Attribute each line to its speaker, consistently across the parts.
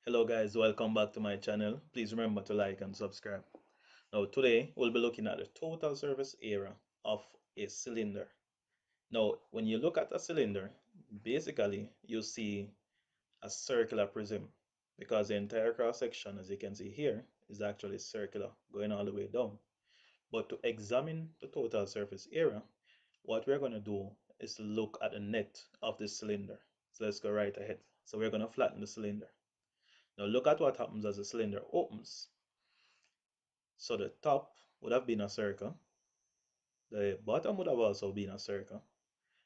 Speaker 1: Hello guys, welcome back to my channel. Please remember to like and subscribe. Now today we'll be looking at the total surface area of a cylinder. Now when you look at a cylinder, basically you see a circular prism because the entire cross section, as you can see here, is actually circular going all the way down. But to examine the total surface area, what we're going to do is to look at the net of the cylinder. So let's go right ahead. So we're going to flatten the cylinder. Now look at what happens as the cylinder opens. So the top would have been a circle, the bottom would have also been a circle.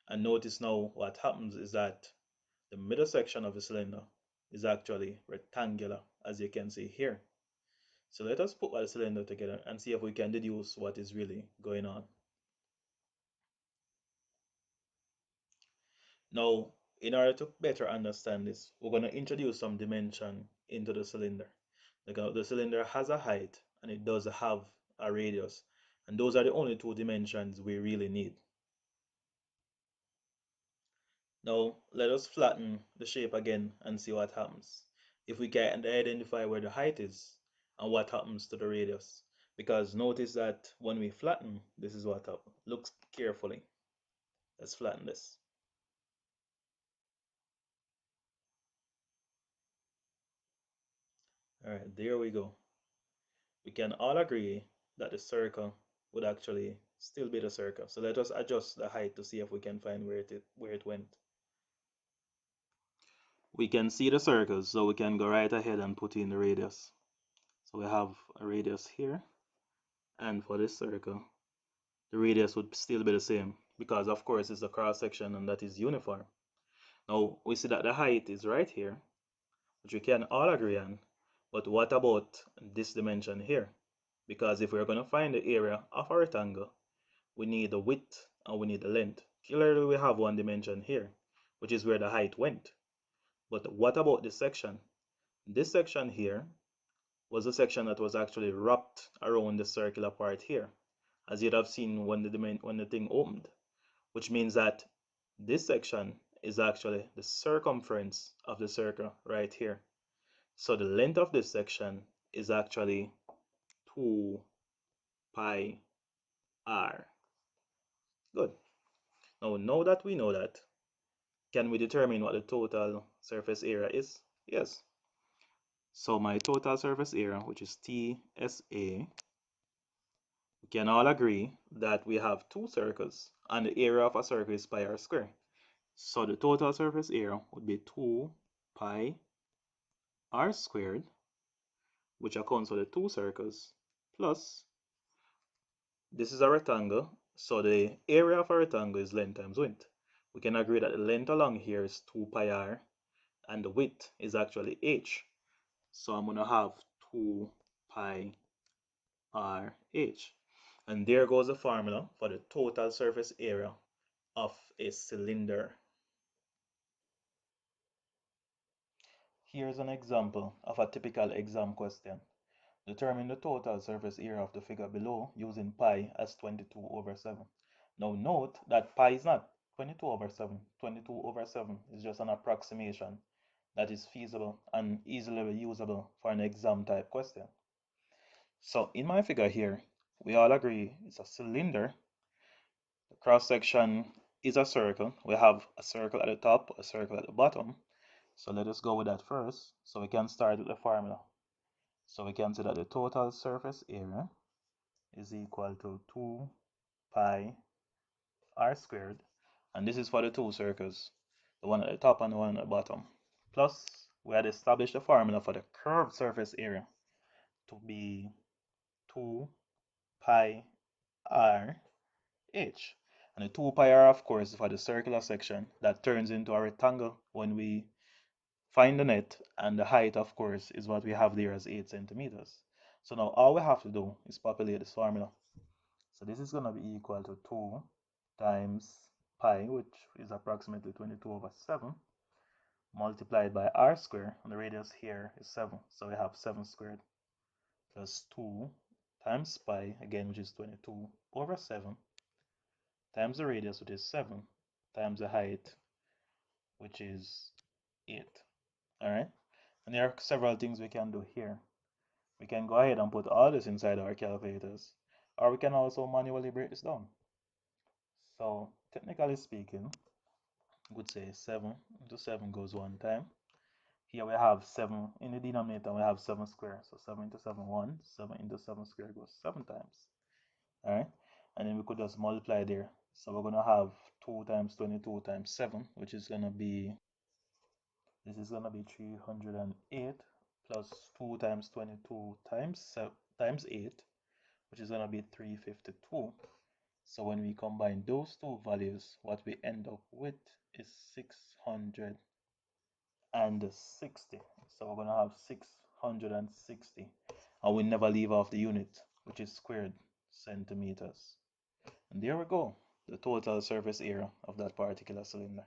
Speaker 1: And notice now what happens is that the middle section of the cylinder is actually rectangular, as you can see here. So let us put our cylinder together and see if we can deduce what is really going on. Now, in order to better understand this, we're going to introduce some dimension into the cylinder. The cylinder has a height and it does have a radius, and those are the only two dimensions we really need. Now, let us flatten the shape again and see what happens. If we can identify where the height is and what happens to the radius. Because notice that when we flatten, this is what happens. Look carefully. Let's flatten this. All right, there we go. We can all agree that the circle would actually still be the circle. So let us adjust the height to see if we can find where it went. We can see the circles, so we can go right ahead and put in the radius. So we have a radius here, and for this circle, the radius would still be the same because of course it's a cross section and that is uniform. Now we see that the height is right here, which we can all agree on, but what about this dimension here? Because if we're going to find the area of a rectangle, we need the width and we need the length. Clearly we have one dimension here, which is where the height went. But what about this section? This section here was a section that was actually wrapped around the circular part here, as you'd have seen when the thing opened, which means that this section is actually the circumference of the circle right here. So the length of this section is actually 2 pi r. Good. Now that we know that, can we determine what the total surface area is? Yes. So my total surface area, which is TSA, we can all agree that we have two circles and the area of a circle is pi r squared. So the total surface area would be 2 pi r squared, which accounts for the two circles, plus this is a rectangle, so the area of a rectangle is length times width. We can agree that the length along here is 2 pi r and the width is actually h. So I'm going to have 2 pi r h. And there goes the formula for the total surface area of a cylinder. Here's an example of a typical exam question. Determine the total surface area of the figure below using pi as 22 over 7. Now note that pi is not 22 over 7. 22 over 7 is just an approximation that is feasible and easily usable for an exam type question. So in my figure here, we all agree it's a cylinder. The cross section is a circle. We have a circle at the top, a circle at the bottom. So let us go with that first. So we can start with the formula. So we can say that the total surface area is equal to 2 pi r squared. And this is for the two circles, the one at the top and the one at the bottom. Plus, we had established the formula for the curved surface area to be 2 pi r h. And the 2 pi r, of course, is for the circular section that turns into a rectangle when we find the net, and the height, of course, is what we have there as 8 centimeters. So now all we have to do is populate this formula. So this is going to be equal to 2 times pi, which is approximately 22 over 7, multiplied by r squared, and the radius here is 7. So we have 7 squared plus 2 times pi, again, which is 22 over 7, times the radius, which is 7, times the height, which is 8. All right. And there are several things we can do here. We can go ahead and put all this inside our calculators, or we can also manually break this down. So technically speaking, we would say 7 into 7 goes one time. Here we have 7 in the denominator, we have 7 squared. So 7 into 7, 1. 7 into 7 squared goes 7 times. All right, and then we could just multiply there. So we're gonna have 2 times 22 times 7, which is gonna be, this is gonna be 308 plus 2 times 22 times 8, which is gonna be 352. So when we combine those two values, what we end up with is 660. So we're gonna have 660, and we never leave off the unit, which is squared centimeters. And there we go, the total surface area of that particular cylinder.